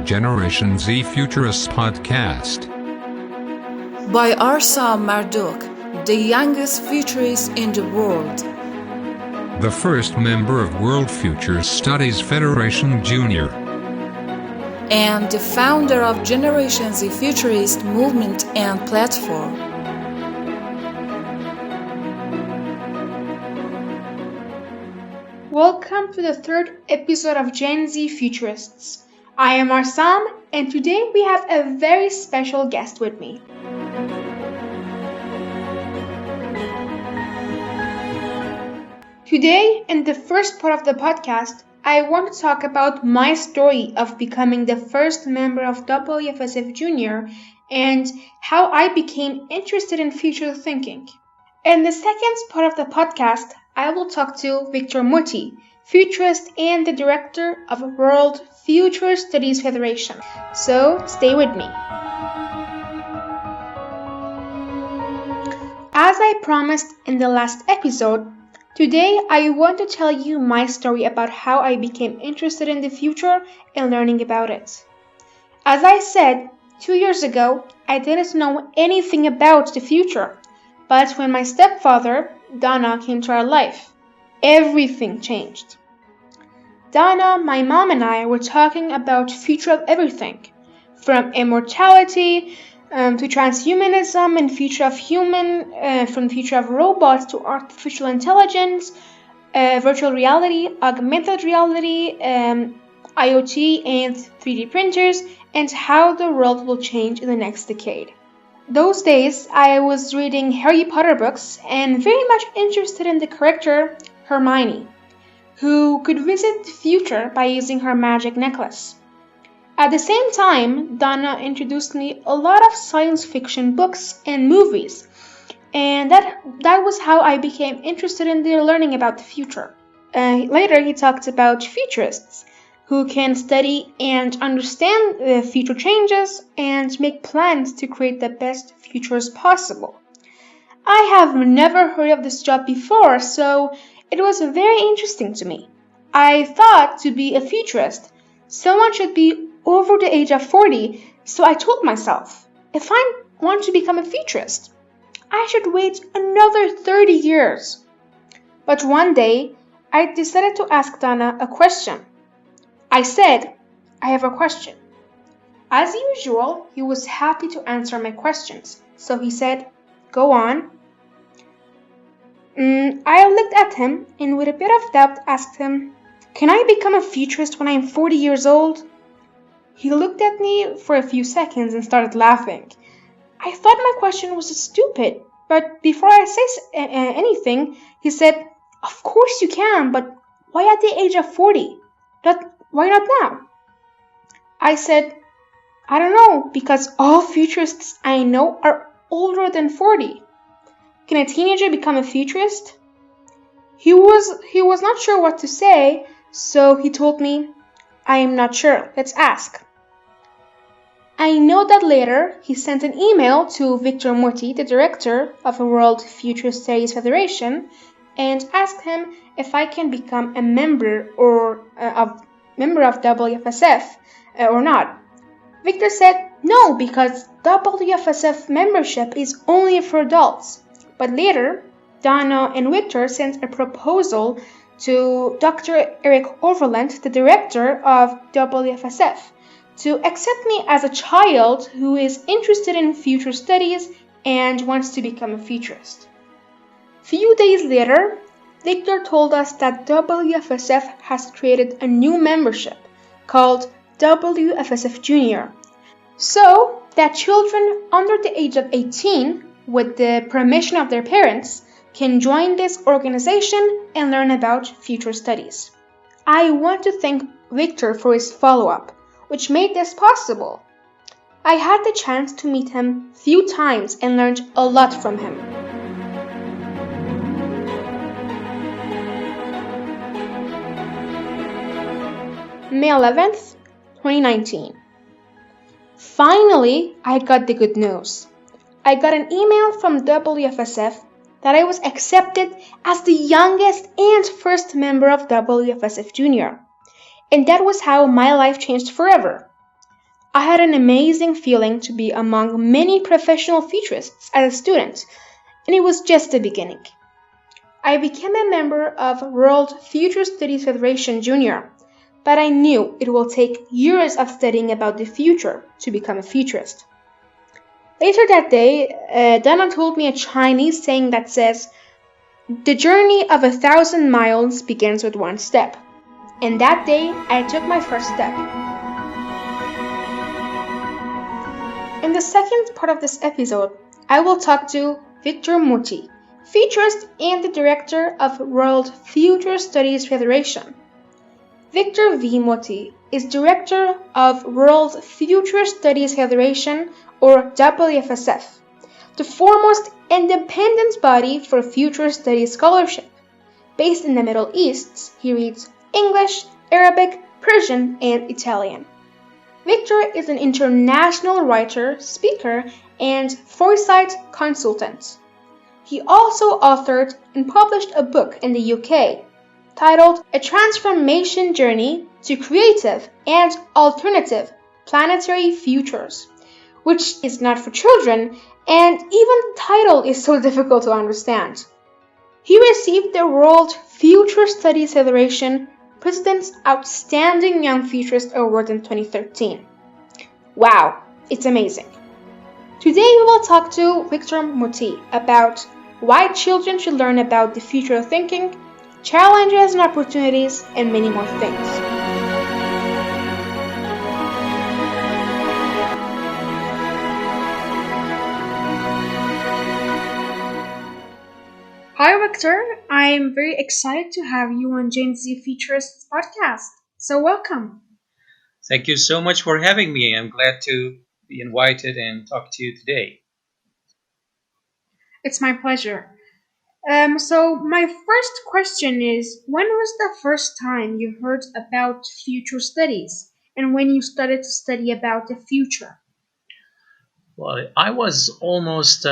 Generation Z Futurists podcast. By Arsa Marduk, the youngest futurist in the world. The first member of World Future Studies Federation Junior. And the founder of Generation Z Futurist movement and platform. Welcome to the third episode of Gen Z Futurists. I am Arsam, and today we have a very special guest with me. Today, in the first part of the podcast, I want to talk about my story of becoming the first member of WFSF Junior and how I became interested in future thinking. In the second part of the podcast, I will talk to Victor Motti, futurist and the director of World Future Studies Federation. So stay with me. As I promised in the last episode, today I want to tell you my story about how I became interested in the future and learning about it. As I said, 2 years ago, I didn't know anything about the future. But when my stepfather, Donna, came to our life, everything changed. Donna, my mom, and I were talking about future of everything, from immortality to transhumanism and future of human, from the future of robots to artificial intelligence, virtual reality, augmented reality, IoT and 3D printers, and how the world will change in the next decade. Those days, I was reading Harry Potter books and very much interested in the character Hermione, who could visit the future by using her magic necklace. At the same time, Donna introduced me a lot of science fiction books and movies, and that was how I became interested in learning about the future. Later, he talked about futurists, who can study and understand the future changes and make plans to create the best futures possible. I have never heard of this job before, so it was very interesting to me. I thought to be a futurist, someone should be over the age of 40, so I told myself, if I want to become a futurist, I should wait another 30 years. But one day, I decided to ask Donna a question. I said, I have a question. As usual, he was happy to answer my questions, so he said, go on. I looked at him and with a bit of doubt asked him, can I become a futurist when I'm 40 years old? He looked at me for a few seconds and started laughing. I thought my question was stupid, but before I say anything, he said, of course you can, but why at the age of 40? Why not now? I said, I don't know, because all futurists I know are older than 40. Can a teenager become a futurist? He was not sure what to say, so he told me, I am not sure, let's ask. I know that later he sent an email to Victor Motti, the director of the World Future Studies Federation, and asked him if I can become a member of WFSF or not. Victor said no, because WFSF membership is only for adults. But later, Donna and Victor sent a proposal to Dr. Eric Overland, the director of WFSF, to accept me as a child who is interested in future studies and wants to become a futurist. Few days later, Victor told us that WFSF has created a new membership called WFSF Junior, so that children under the age of 18, with the permission of their parents, can join this organization and learn about future studies. I want to thank Victor for his follow-up, which made this possible. I had the chance to meet him few times and learned a lot from him. May 11th, 2019. Finally, I got the good news. I got an email from WFSF that I was accepted as the youngest and first member of WFSF Junior. And that was how my life changed forever. I had an amazing feeling to be among many professional futurists as a student, and it was just the beginning. I became a member of World Future Studies Federation Junior, but I knew it will take years of studying about the future to become a futurist. Later that day, Donna told me a Chinese saying that says, "The journey of 1,000 miles begins with one step." And that day, I took my first step. In the second part of this episode, I will talk to Victor Motti, futurist and the director of World Future Studies Federation. Victor V. Motti is director of World Future Studies Federation, or WFSF, the foremost independent body for future studies scholarship. Based in the Middle East, he reads English, Arabic, Persian, and Italian. Victor is an international writer, speaker, and foresight consultant. He also authored and published a book in the UK titled A Transformation Journey to Creative and Alternative Planetary Futures, which is not for children, and even the title is so difficult to understand. He received the World Future Studies Federation President's Outstanding Young Futurist Award in 2013. Wow, it's amazing. Today we will talk to Victor Motti about why children should learn about the future of thinking, challenges and opportunities, and many more things. Hi Victor, I'm very excited to have you on Gen Z Futurists podcast. So welcome. Thank you so much for having me. I'm glad to be invited and talk to you today. It's my pleasure. So my first question is, when was the first time you heard about future studies and when you started to study about the future? Well, I was almost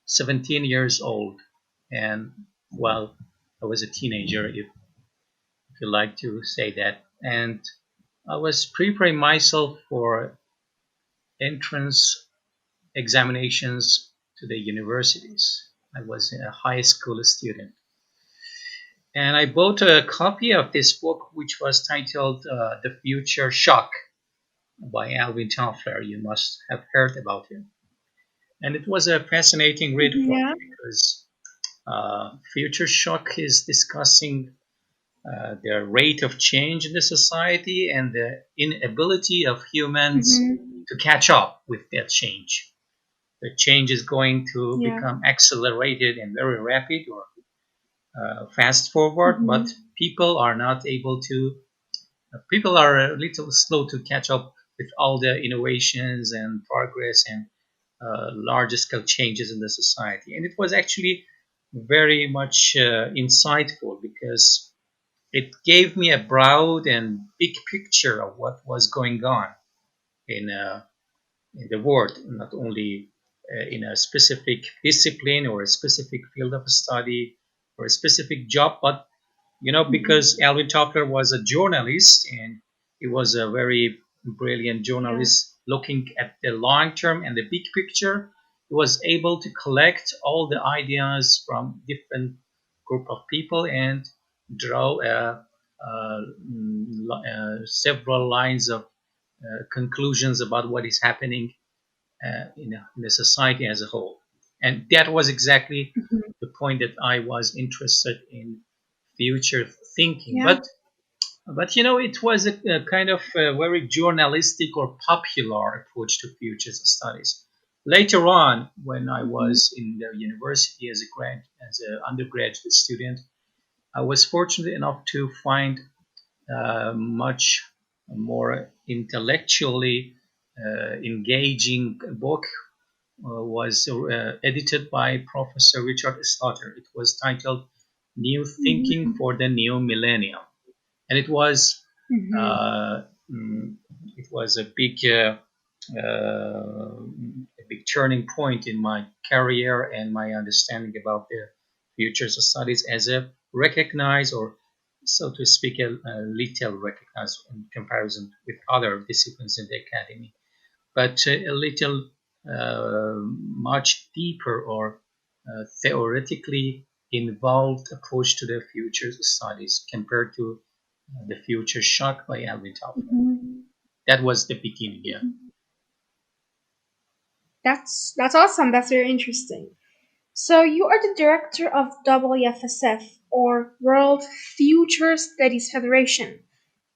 17 years old, and well, I was a teenager, if you like to say that, and I was preparing myself for entrance examinations to the universities. I was a high school student. And I bought a copy of this book, which was titled The Future Shock by Alvin Toffler. You must have heard about him. And it was a fascinating read for Yeah. me because Future Shock is discussing the rate of change in the society and the inability of humans to catch up with that change. The change is going to become accelerated and very rapid or fast forward, but people are not able to, people are a little slow to catch up with all the innovations and progress and large scale changes in the society. And it was actually very much insightful because it gave me a broad and big picture of what was going on in, uh, in the world, not only in a specific discipline or a specific field of study or a specific job, but because Alvin Toffler was a journalist and he was a very brilliant journalist looking at the long term and the big picture, he was able to collect all the ideas from different group of people and draw several lines of conclusions about what is happening in the society as a whole. And that was exactly the point that I was interested in future thinking. But it was a kind of a very journalistic or popular approach to future studies. Later on, when I was in the university as an undergraduate student, I was fortunate enough to find much more intellectually engaging book was edited by Professor Richard Slaughter. It was titled New Thinking for the New Millennium. And uh, it was a big turning point in my career and my understanding about the future studies as a recognized or so to speak, a little recognized in comparison with other disciplines in the academy, but a little much deeper or theoretically involved approach to the future studies compared to The Future Shock by Alvin Toffler. Mhm. That was the beginning, yeah. That's awesome. That's very interesting. So you are the director of WFSF, or World Future Studies Federation.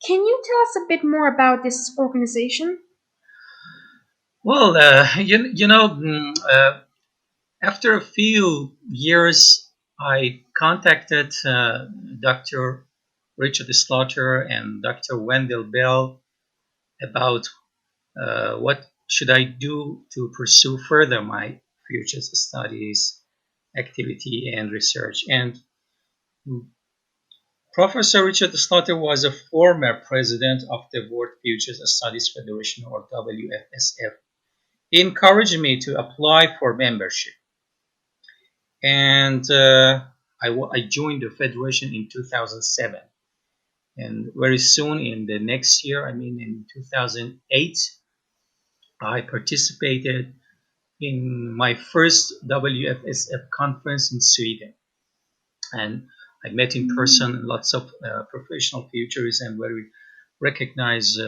Can you tell us a bit more about this organization? Well, after a few years, I contacted Dr. Richard Slaughter and Dr. Wendell Bell about what should I do to pursue further my future studies activity and research. And Professor Richard Slaughter was a former president of the World Future Studies Federation, or WFSF. He encouraged me to apply for membership. And I joined the federation in 2007. And very soon in the next year, I mean in 2008, I participated in my first WFSF conference in Sweden. And I met in person lots of professional futurists and very recognized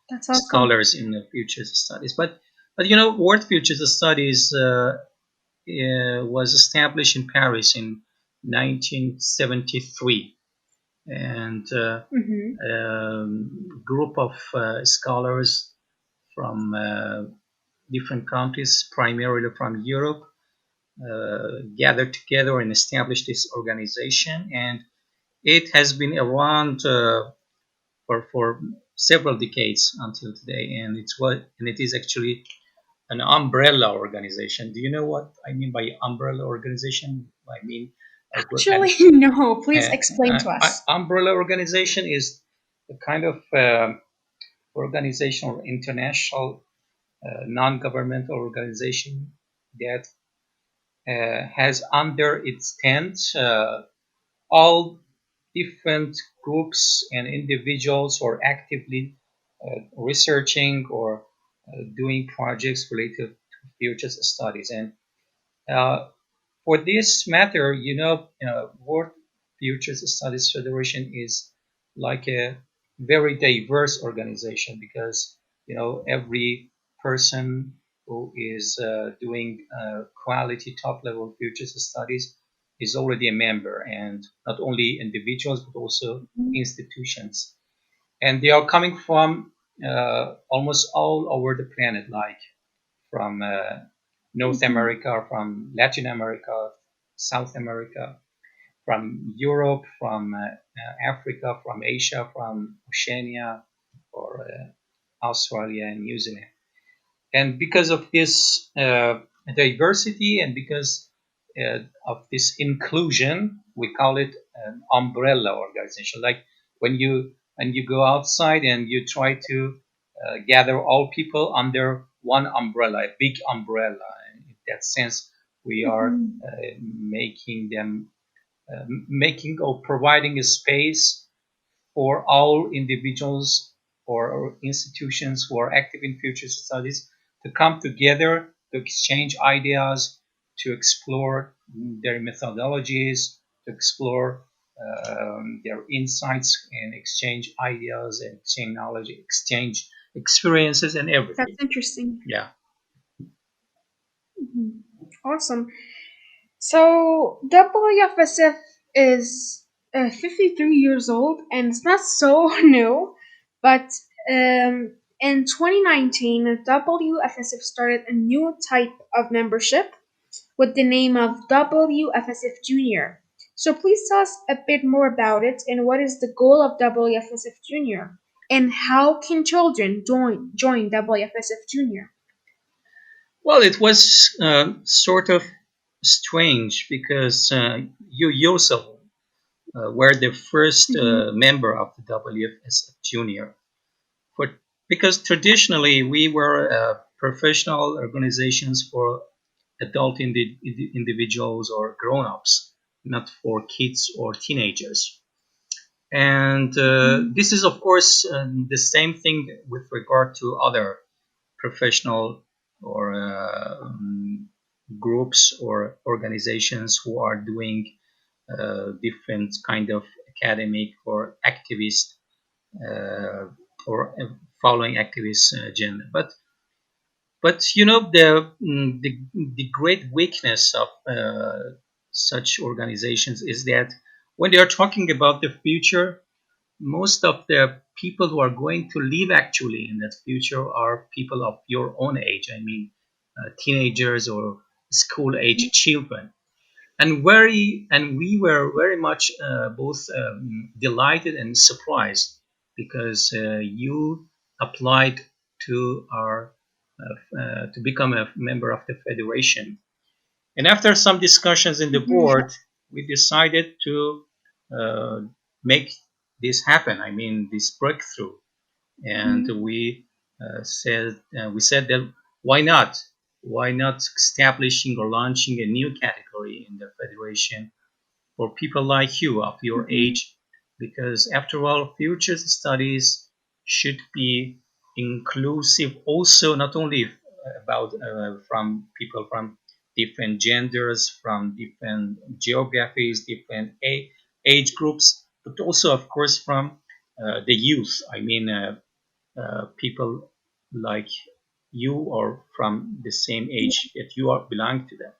That's awesome. scholars in the future studies. But World Future Studies was established in Paris in 1973, and group of scholars from different countries, primarily from Europe, gathered together and established this organization, and it has been around for several decades until today, and it is actually an umbrella organization. Do you know what I mean by umbrella organization? I mean, Actually, no. Please explain to us. Umbrella organization is a kind of organization or international non-governmental organization that has under its tent all different groups and individuals who are actively researching or doing projects related to future studies. And for this matter, World Future Studies Federation is like a very diverse organization because every person who is doing quality top level future studies is already a member, and not only individuals but also institutions, and they are coming from almost all over the planet, like from North America, from Latin America, South America, from Europe, from Africa, from Asia, from Oceania, or Australia and New Zealand. And because of this diversity and because of this inclusion, we call it an umbrella organization. Like when you go outside and you try to gather all people under one umbrella, a big umbrella. In that sense, we are making or providing a space for all individuals or institutions who are active in future studies to come together to exchange ideas, to explore their methodologies, to explore their insights, and exchange ideas and exchange knowledge, exchange experiences and everything. That's interesting. Yeah. Awesome. So WFSF is 53 years old, and it's not so new, but in 2019, WFSF started a new type of membership with the name of WFSF Junior. So please tell us a bit more about it and what is the goal of WFSF Junior, and how can children join WFSF Junior? Well, it was sort of strange because you yourself were the first member of the WFSF Junior. Because traditionally we were professional organizations for adult individuals or grown-ups, not for kids or teenagers. And this is, of course, the same thing with regard to other professional or groups or organizations who are doing different kind of academic or activist or following activist agenda. But the great weakness of such organizations is that when they are talking about the future, most of the people who are going to live actually in that future are people of your own age. I mean, teenagers or school age children. And we were very much both delighted and surprised because you applied to our to become a member of the federation. And after some discussions in the Mhm. board, we decided to uh, make this happen. I mean, this breakthrough. And Mhm. we said that why not? Why not establishing or launching a new category in the federation for people like you of your Mhm. age? Because after all, future studies should be inclusive also, not only about from people from different genders, from different geographies, different age groups, but also, of course, from the youth. I mean, people like you or from the same age that you are belong to them.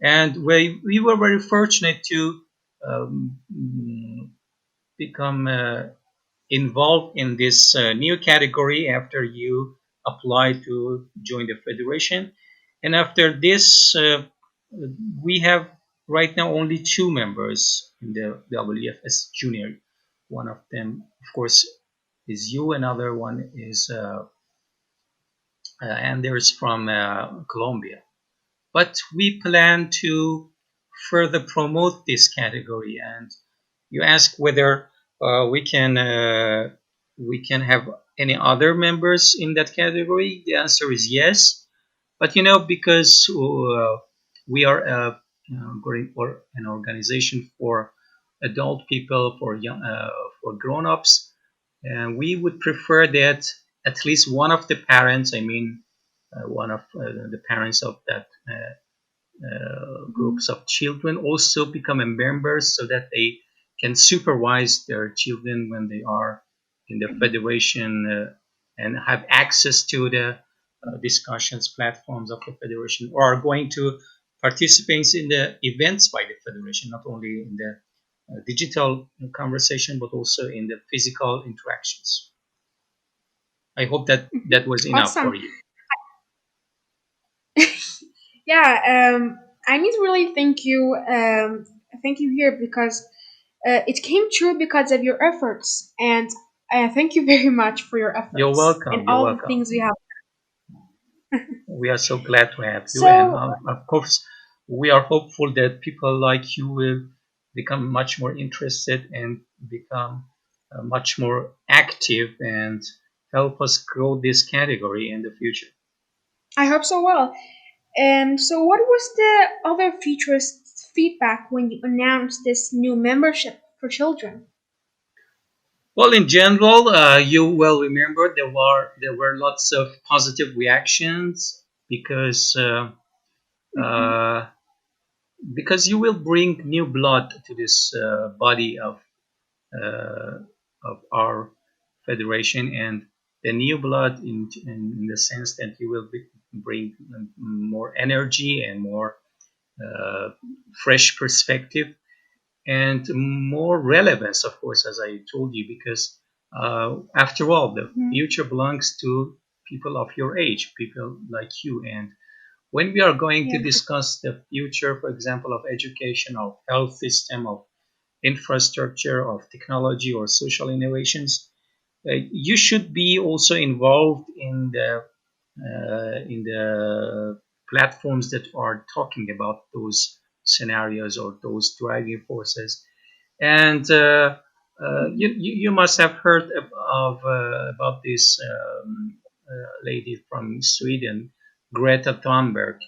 And we were very fortunate to um, become involved in this new category after you apply to join the federation. And after this, we have right now only two members in the WFS Junior. One of them, of course, is you. Another one is Anders from Colombia. But we plan to further promote this category. And you ask whether we can have any other members in that category. The answer is yes. But because we are or an organization for adult people, for young, for grown-ups, and we would prefer that at least one of the parents, I mean, one of the parents of that Mhm. groups of children also become a members so that they can supervise their children when they are in the federation and have access to the discussions platforms of the federation or are going to participate in the events by the federation, not only in the digital conversation but also in the physical interactions. I hope that Mhm. that was enough for Awesome. you. Yeah, I need to really thank you here because it came true because of your efforts, and thank you very much for your You're efforts and welcome. You're all the welcome. things we have. We are so glad to have you. And So of course, we are hopeful that people like you will become much more interested and become much more active and help us grow this category in the future. I hope so well. And so, what was the other futurist feedback when you announced this new membership for children? Well, in general, you will remember there were lots of positive reactions because Mm-hmm. uh, because you will bring new blood to this body uh, of our federation, and the new blood in the sense that you will bring more energy and more uh, fresh perspective and more relevance, of course, as I told you, because after all, the Mm-hmm. future belongs to people of your age, people like you. And when we are going to Yeah. discuss the future, for example, of education, of health system, of infrastructure, of technology, or social innovations, you should be also involved in the platforms that are talking about those scenarios or those driving forces. And Mm-hmm. you must have heard of about this lady from Sweden, Greta Thunberg.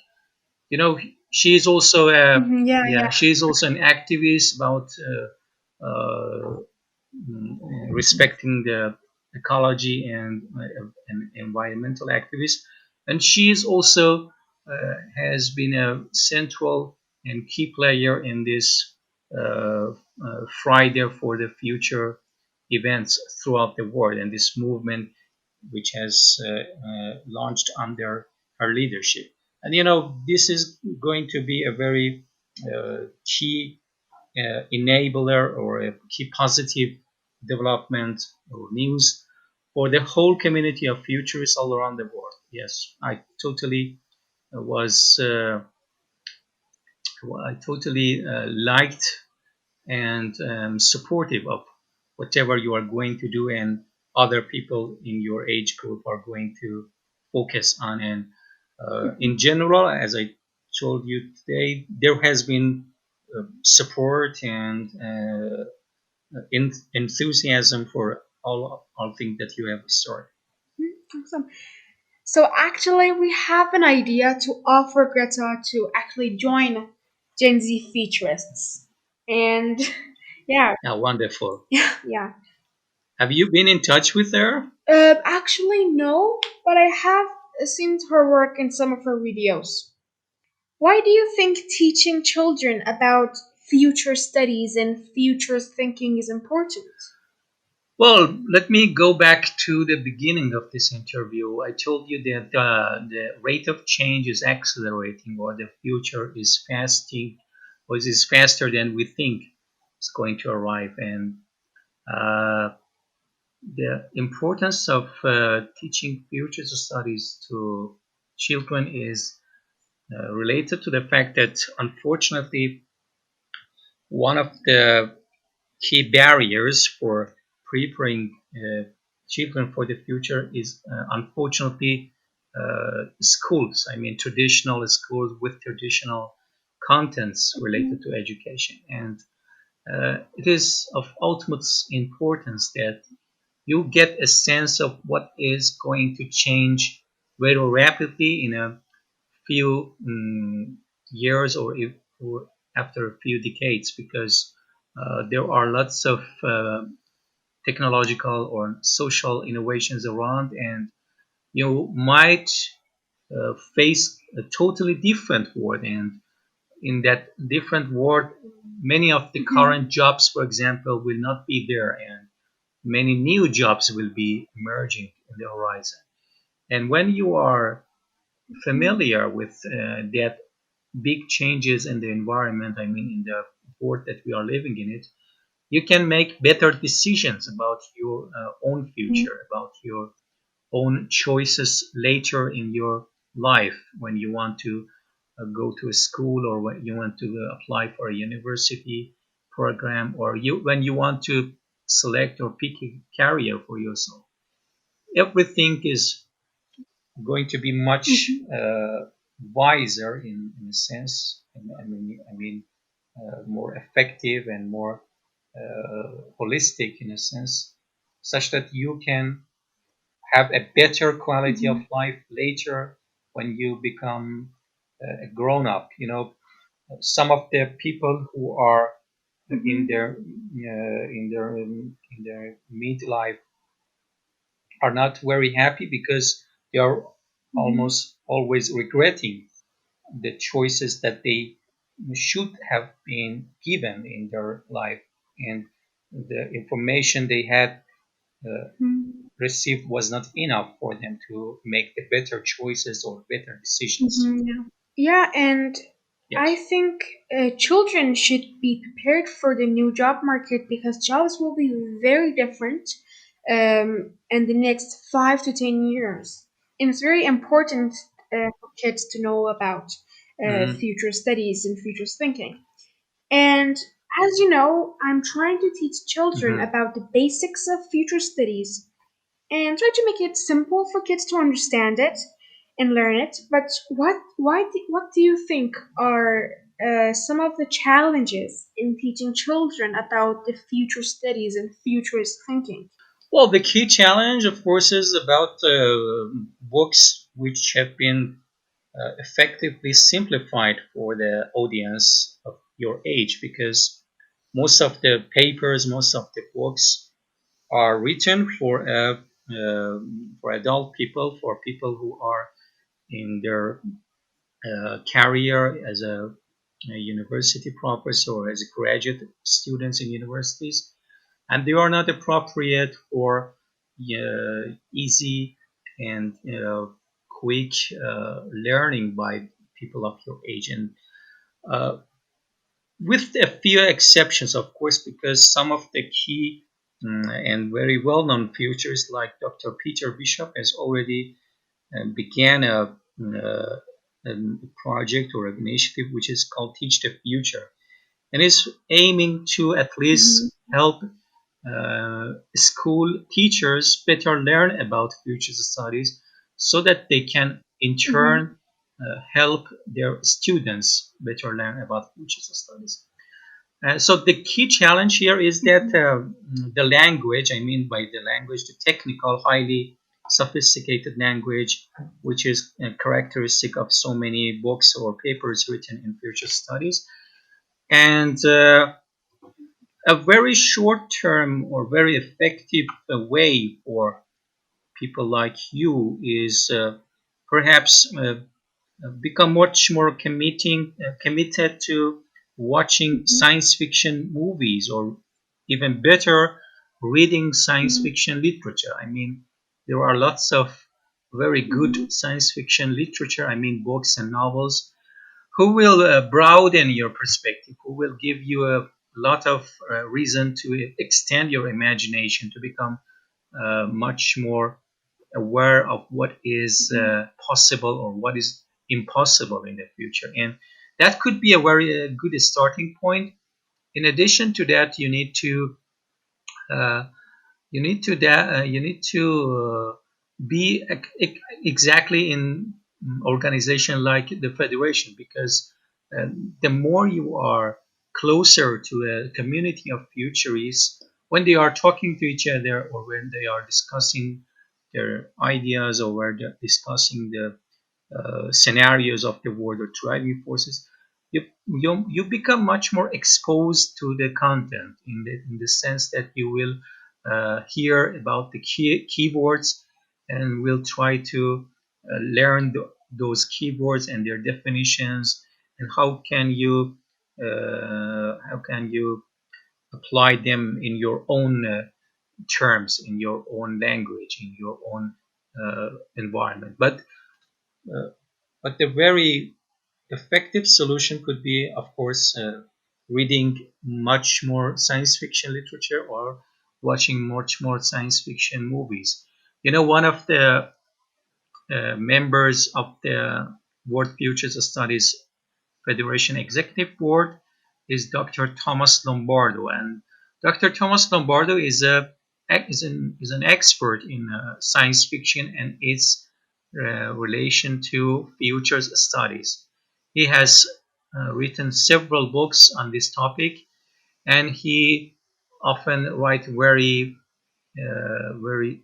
You know, she's also a Mm-hmm. Yeah. yeah, Yeah. she's also an activist about respecting the ecology and environmental activists. And she is also has been a central and key player in this Friday for the Future events throughout the world, and this movement which has launched under her leadership. And this is going to be a very key enabler or a key positive development or news for the whole community of futurists all around the world. Yes, was I totally liked and supportive of whatever you are going to do and other people in your age group are going to focus on. And in general, as I told you today, there has been support and enthusiasm for all things that you have started. Awesome. So actually, we have an idea to offer Greta to actually join Gen Z futurists, and yeah, Yeah, wonderful. yeah. Have you been in touch with her? Actually, no, but I have seen her work in some of her videos. Why do you think teaching children about future studies and future thinking is important? Well, let me go back to the beginning of this interview. I told you that the rate of change is accelerating, or the future is fasting, or is faster than we think it's going to arrive. And uh, the importance of teaching future studies to children is related to the fact that, unfortunately, one of the key barriers for preparing children for the future is unfortunately schools. I mean, traditional schools with traditional contents related to education. And it is of ultimate importance that you get a sense of what is going to change very rapidly in a few years, or after a few decades, because there are lots of technological or social innovations around, and you might face a totally different world. And in that different world, many of the current jobs, for example, will not be there, and many new jobs will be emerging in the horizon. And when you are familiar with that big changes in the environment, I mean, in the world that we are living in it, you can make better decisions about your own future, about your own choices later in your life when you want to go to a school, or when you want to apply for a university program, or when you want to select or pick a career for yourself. Everything is going to be much wiser in a sense. More effective and more holistic in a sense, such that you can have a better quality of life later when you become a grown up. Some of the people who are in their midlife are not very happy because they are almost always regretting the choices that they should have been given in their life, and the information they had received was not enough for them to make the better choices or better decisions. Yeah. Yeah, and I Yes. think children should be prepared for the new job market because jobs will be very different in the next 5 to 10 years. And it's very important for kids to know about Mhm. future studies and future thinking. And as you know, I'm trying to teach children Mhm. about the basics of future studies and try to make it simple for kids to understand it and learn it. But what do you think are some of the challenges in teaching children about the future studies and futurist thinking? Well, the key challenge, of course, is about books which have been effectively simplified for the audience of your age, because most of the papers, most of the books are written for adult people, for people who are in their career as a university professor or as a graduate students in universities, and they are not appropriate for easy and quick learning by people of your age. And uh, with a few exceptions, of course, because some of the key and very well-known futurists like Dr. Peter Bishop has already began a project or an initiative which is called Teach the Future, and is aiming to at least help school teachers better learn about future studies so that they can in turn help their students better learn about future studies. So the key challenge here is that the language, I mean by the language, the technical, highly sophisticated language, which is characteristic of so many books or papers written in future studies, and a very short term or very effective way for people like you is perhaps become much more committed to watching science fiction movies, or even better, reading science fiction literature. I mean, there are lots of very good science fiction literature, I mean, books and novels, who will broaden your perspective, who will give you a lot of reason to extend your imagination, to become much more aware of what is possible or what is impossible in the future. And that could be a very good starting point. In addition to that, uh, you need to be exactly in organization like the federation, because the more you are closer to a community of futurists, when they are talking to each other or when they are discussing their ideas or when they're discussing the scenarios of the world or driving forces, you become much more exposed to the content in the sense that you will hear about the keywords and will try to learn those keywords and their definitions, and how can you apply them in your own terms, in your own language, in your own environment. Uh, but the very effective solution could be, of course, reading much more science fiction literature or watching much more science fiction movies. You know, one of the members of the World Futures Studies Federation Executive Board is Dr. Thomas Lombardo, and Dr. Thomas Lombardo is an expert in science fiction and its relation to futures studies. He has written several books on this topic, and he often write very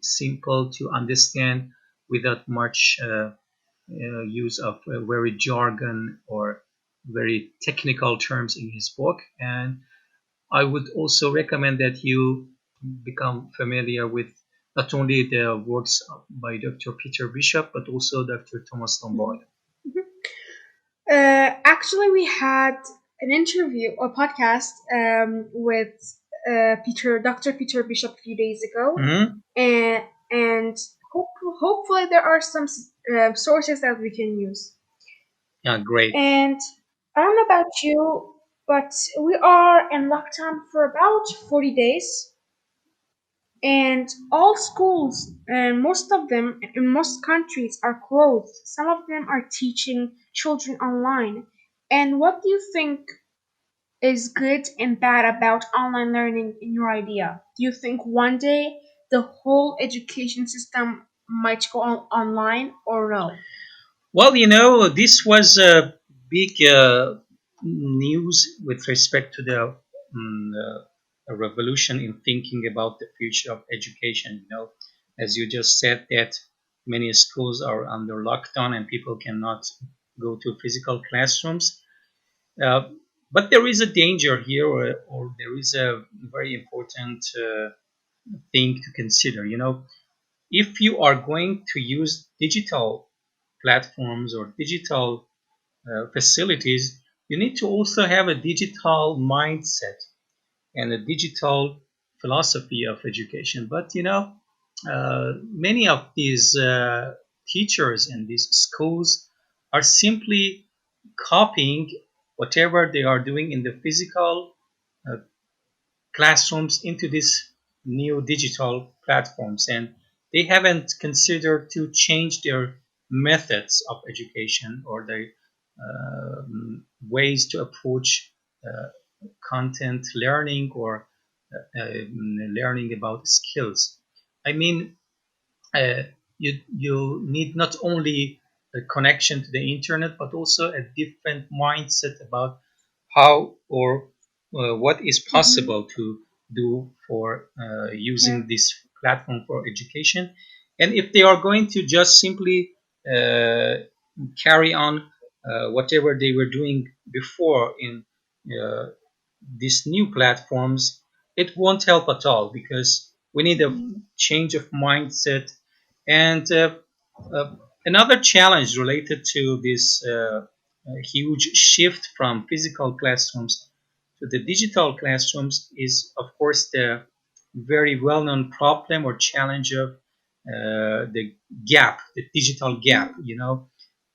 simple to understand without much use of very jargon or very technical terms in his book. And I would also recommend that you become familiar with not only the works by Dr. Peter Bishop, but also Dr. Thomas Lombard. Actually, we had an interview or podcast with Dr. Peter Bishop a few days ago, and hopefully there are some sources that we can use. Yeah, great. And I don't know about you, but we are in lockdown for about 40 days, and all schools and most of them in most countries are closed. Some of them are teaching children online. And what do you think is good and bad about online learning in your idea? Do you think one day the whole education system might go online or no? Well, you know, this was a big news with respect to the revolution in thinking about the future of education. You know, as you just said, that many schools are under lockdown and people cannot go to physical classrooms. Uh, But there is a danger here, or there is a very important thing to consider. If you are going to use digital platforms or digital facilities, you need to also have a digital mindset and a digital philosophy of education. But many of these teachers and these schools are simply copying whatever they are doing in the physical uh, classrooms into these new digital platforms, and they haven't considered to change their methods of education or their ways to approach uh, content learning or learning about skills. I mean, uh, you need not only a connection to the internet, but also a different mindset about how or what is Mm-hmm. possible to do for Yeah. using this platform for education. And if they are going to just simply uh, carry on whatever they were doing before in uh, these new platforms, it won't help at all, because we need a Mm-hmm. change of mindset. And uh, another challenge related to this huge shift from physical classrooms to the digital classrooms is, of course, the very well known problem or challenge of the gap, the digital gap.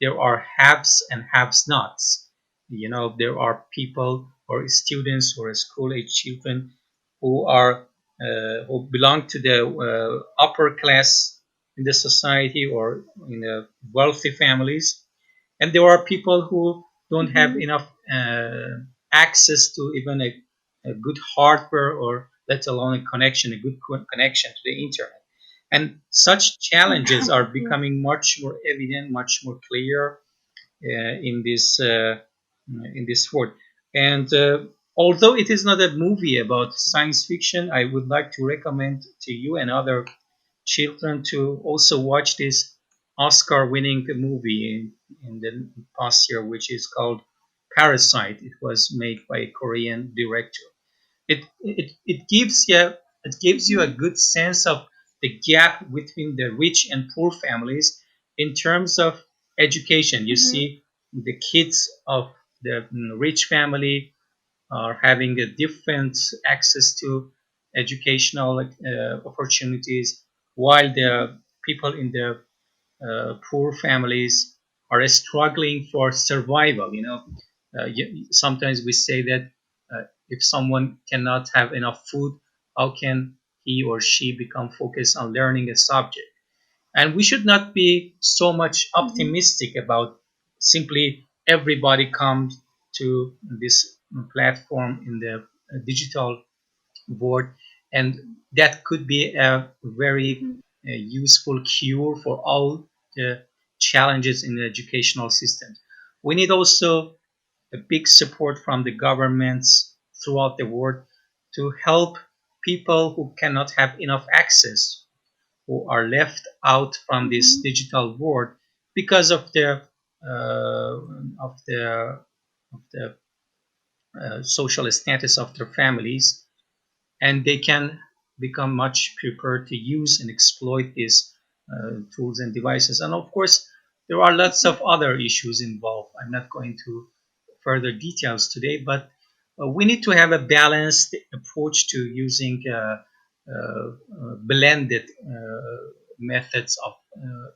There are haves and haves nots. There are people or students or school age children who belong to the upper class in the society or in the wealthy families, and there are people who don't have Mm-hmm. enough access to even a good hardware, or let alone a connection, a good connection to the internet. And such challenges are Yeah. becoming much more evident, much more clear in this world. And although it is not a movie about science fiction, I would like to recommend to you and other children to also watch this Oscar-winning movie in the past year, which is called Parasite. It was made by a Korean director. It gives you a Mm-hmm. good sense of the gap between the rich and poor families in terms of education. You Mm-hmm. see, the kids of the rich family are having a different access to educational opportunities, while the people in the poor families are struggling for survival. Sometimes we say that if someone cannot have enough food, how can he or she become focused on learning a subject? And we should not be so much Mm-hmm. optimistic about simply everybody comes to this platform in the digital world, and that could be a very useful cure for all the challenges in the educational system. We need also a big support from the governments throughout the world to help people who cannot have enough access, who are left out from this Mm-hmm. digital world because of uh, of the of the social status of their families, and they can become much prepared to use and exploit these tools and devices. And of course, there are lots of other issues involved. I'm not going to further details today, but we need to have a balanced approach to using blended methods of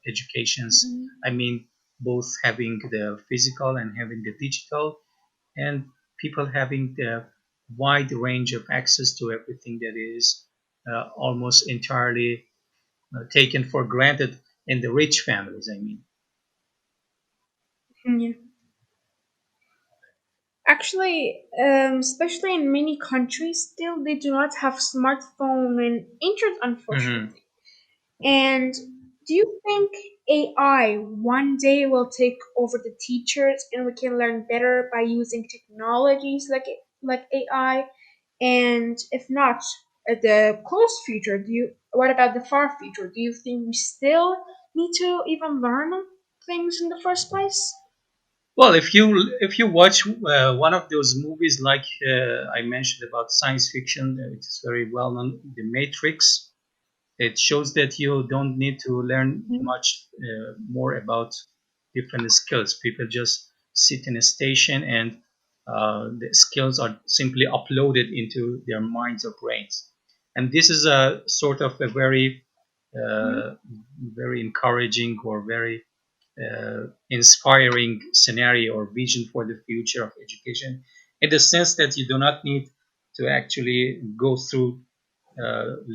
educations. Mm-hmm. I mean, both having the physical and having the digital, and people having the wide range of access to everything that is almost entirely taken for granted in the rich families. I mean, Yeah. Actually, especially in many countries, still they do not have smartphone and internet, mm-hmm. unfortunately. And do you think AI one day will take over the teachers and we can learn better by using technologies like AI? And if not, the close future, what about the far future? Do you think we still need to even learn things in the first place? Well, if you watch one of those movies like I mentioned about science fiction, it's very well known, The Matrix. It shows that you don't need to learn Mhm. much more about different skills. People just sit in a station and the skills are simply uploaded into their minds or brains. And this is a sort of a very, Mhm. uh, very encouraging or very inspiring scenario or vision for the future of education, in the sense that you do not need to actually go through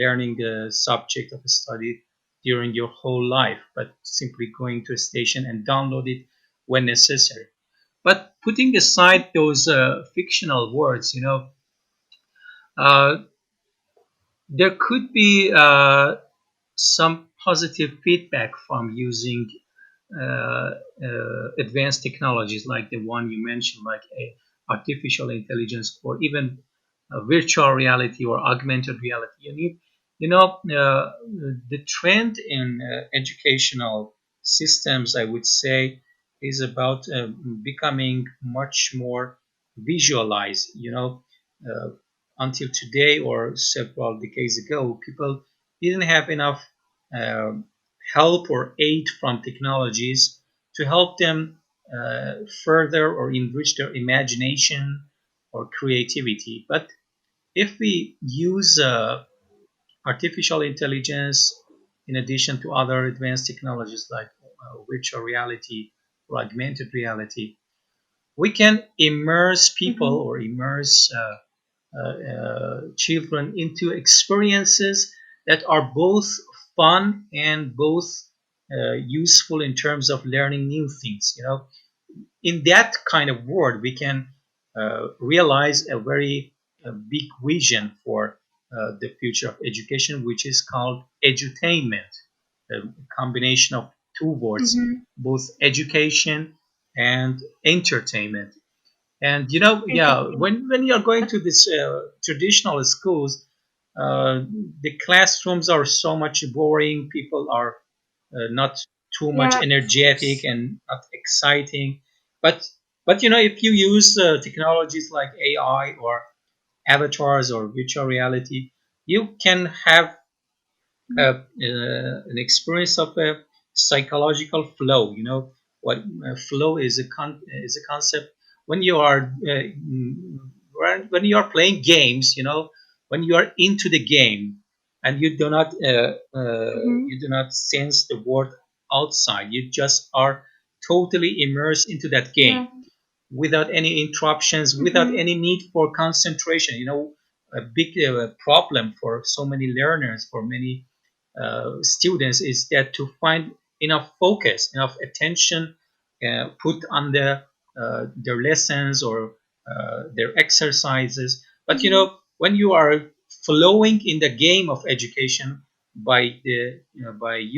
learning a subject of study during your whole life, but simply going to a station and download it when necessary. But putting aside those fictional words, uh, there could be some positive feedback from using advanced technologies like the one you mentioned, like artificial intelligence or even virtual reality or augmented reality. The trend in educational systems, I would say, is about becoming much more visualized. Uh, until today or several decades ago, people didn't have enough um help or aid from technologies to help them further or enrich their imagination or creativity. But if we use artificial intelligence in addition to other advanced technologies like virtual reality or augmented reality, we can immerse people Mhm. or immerse children into experiences that are both fun and both useful in terms of learning new things. In that kind of world, we can realize a very big vision for the future of education, which is called edutainment, a combination of two words, Mhm. both education and entertainment. And yeah, Interesting. when you're going to this traditional schools, the classrooms are so much boring. People are not too much Yeah, of energetic course. and not exciting. But if you use technologies like AI or avatars or virtual reality, you can have an experience of a psychological flow. What flow is a concept when you are when you are playing games. When you are into the game and Mhm. you do not sense the world outside. You just are totally immersed into that Yeah. game without any interruptions, without Mhm. any need for concentration. A big problem for so many learners, for many students, is that to find enough focus, enough attention put on their lessons or their exercises. But Mhm. when you are flowing in the game of education by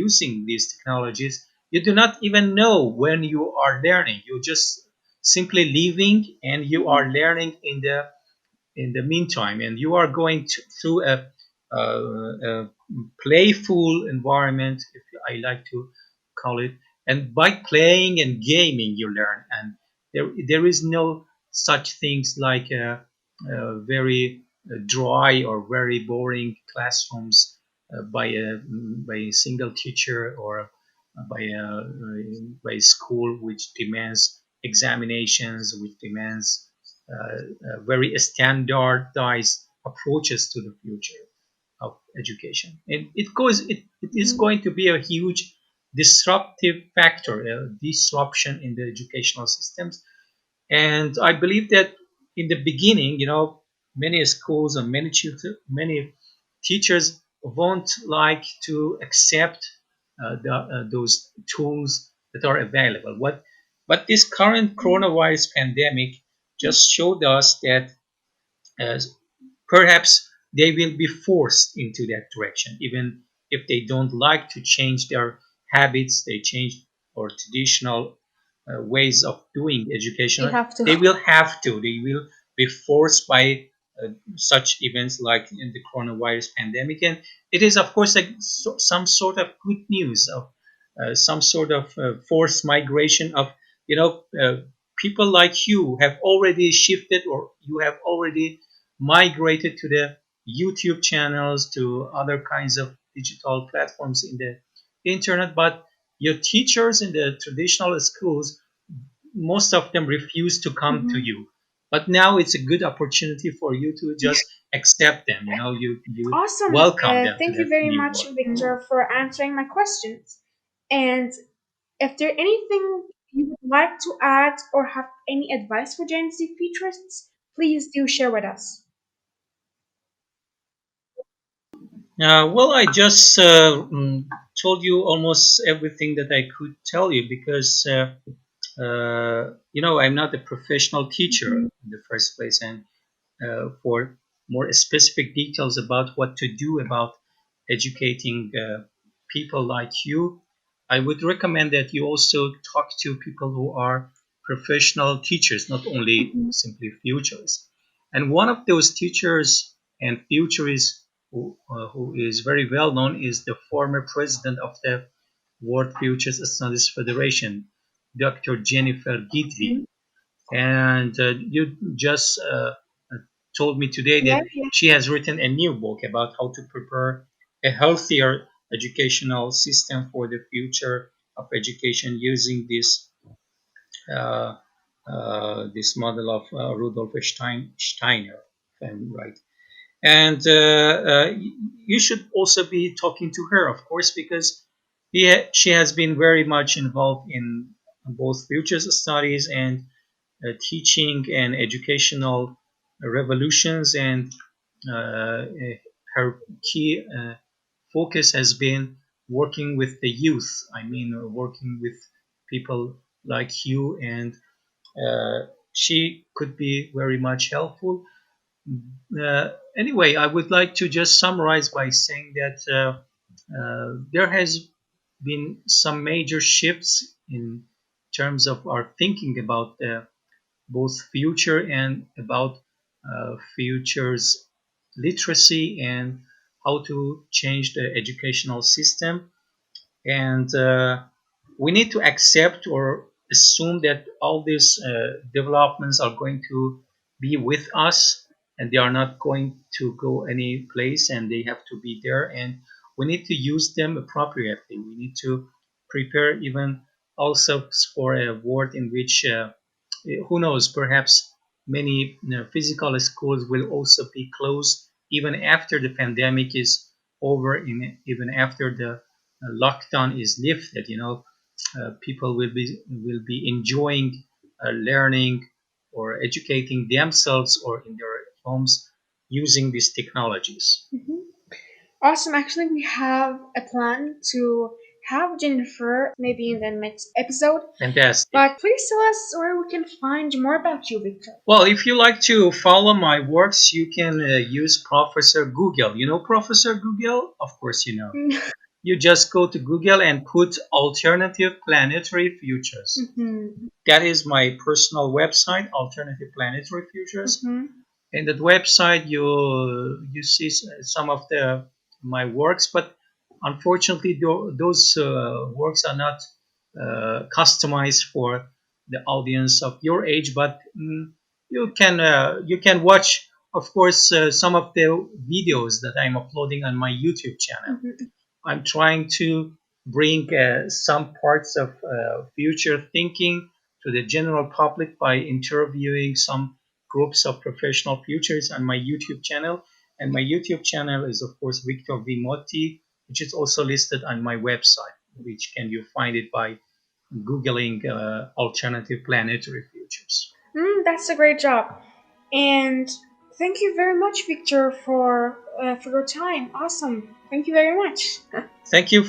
using these technologies, you do not even know when you are learning. You just simply living and you are Mhm. learning in the meantime, and you are going through a playful environment, if I like to call it. And by playing and gaming, you learn, and there is no such things like very dry or very boring classrooms by a single teacher or by a school which demands examinations, which demands very standardized approaches to the future of education. And it is Mhm. going to be a huge disruptive factor, a disruption in the educational systems. And I believe that in the beginning, many schools and many teachers won't like to accept those tools that are available. But this current Mhm. coronavirus pandemic just showed us that uh, perhaps they will be forced into that direction, even if they don't like to change their habits, they change or traditional ways of doing They education. have They to. will have to. They will be forced by such events like in the coronavirus pandemic, and it is of course some sort of good news of some sort of forced migration of you know uh, people like you have already shifted, or you have already migrated to the YouTube channels, to other kinds of digital platforms in the internet, but your teachers in the traditional schools, most of them refuse to come to you. But now it's a good opportunity for you to just accept them. You Awesome. welcome them to Thank you the very new much, world. Victor, for answering my questions. And if there anything you would like to add or have any advice for Gen Z futurists, please do share with us. Well, I just told you almost everything that I could tell you, because I'm not a professional teacher Mhm. in the first place, and for more specific details about what to do about educating people like you, I would recommend that you also talk to people who are professional teachers, not only Mhm. simply futurists. And one of those teachers and futurists who is very well known is the former president of the World Futures Studies Federation, Dr. Jennifer Gidley. Mhm. And you just told me today Yeah, that yeah. she has written a new book about how to prepare a healthier educational system for the future of education using uh, this model of Rudolf Steiner, if I'm right. And you should also be talking to her, of course, because she has been very much involved in both futures studies and teaching and educational revolutions, and uh, her key focus has been working with the youth. I mean, working with people like you, and she could be very much helpful. Anyway, I would like to just summarize by saying that there has been some major shifts in terms of our thinking about both future and about futures literacy and how to change the educational system. And we need to accept or assume that all these developments are going to be with us, and they are not going to go any place, and they have to be there, and we need to use them appropriately. We need to prepare even also for a world in which who knows, perhaps many physical schools will also be closed even after the pandemic is over, even after the lockdown is lifted. People will be enjoying learning or educating themselves or in their homes using these technologies. Mhm. Awesome. Actually, we have a plan to have Jennifer maybe in the next episode. Fantastic. But please tell us where we can find more about you, Victor. Well, if you like to follow my works, you can use Professor Google. You know Professor Google? Of course you know. You just go to Google and put alternative planetary futures. Mhm. That is my personal website, Alternative Planetary Futures. Mhm. In that website, you see some of the my works, but unfortunately, those works are not customized for the audience of your age. But you can watch, of course, some of the videos that I'm uploading on my YouTube channel. Mhm. I'm trying to bring some parts of future thinking to the general public by interviewing some groups of professional futurists on my YouTube channel. And my YouTube channel is, of course, Victor V. Motti, which is also listed on my website, which can you find it by Googling alternative planetary futures. That's a great job. And thank you very much, Victor, for your time. Awesome. Thank you very much. Thank you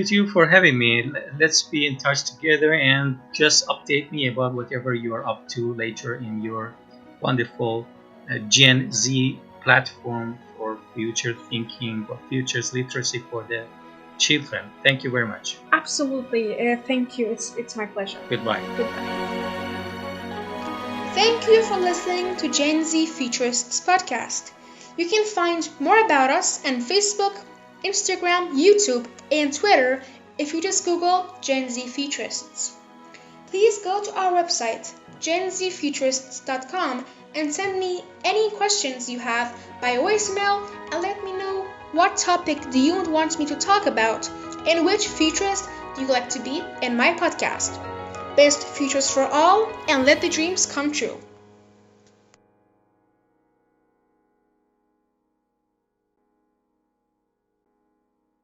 to you for having me. Let's be in touch together and just update me about whatever you are up to later in your wonderful Gen Z platform for future thinking or futures literacy for the children. Thank you very much. Absolutely. Thank you. It's my pleasure. Goodbye. Goodbye. Thank you for listening to Gen Z Futurists podcast. You can find more about us on Facebook, Instagram, YouTube, and Twitter if you just Google Gen Z Futurists. please go to our website, genzfuturists.com, and send me any questions you have by voicemail and let me know what topic do you want me to talk about and which futurist do you like to be in my podcast. Best futures for all, and let the dreams come true.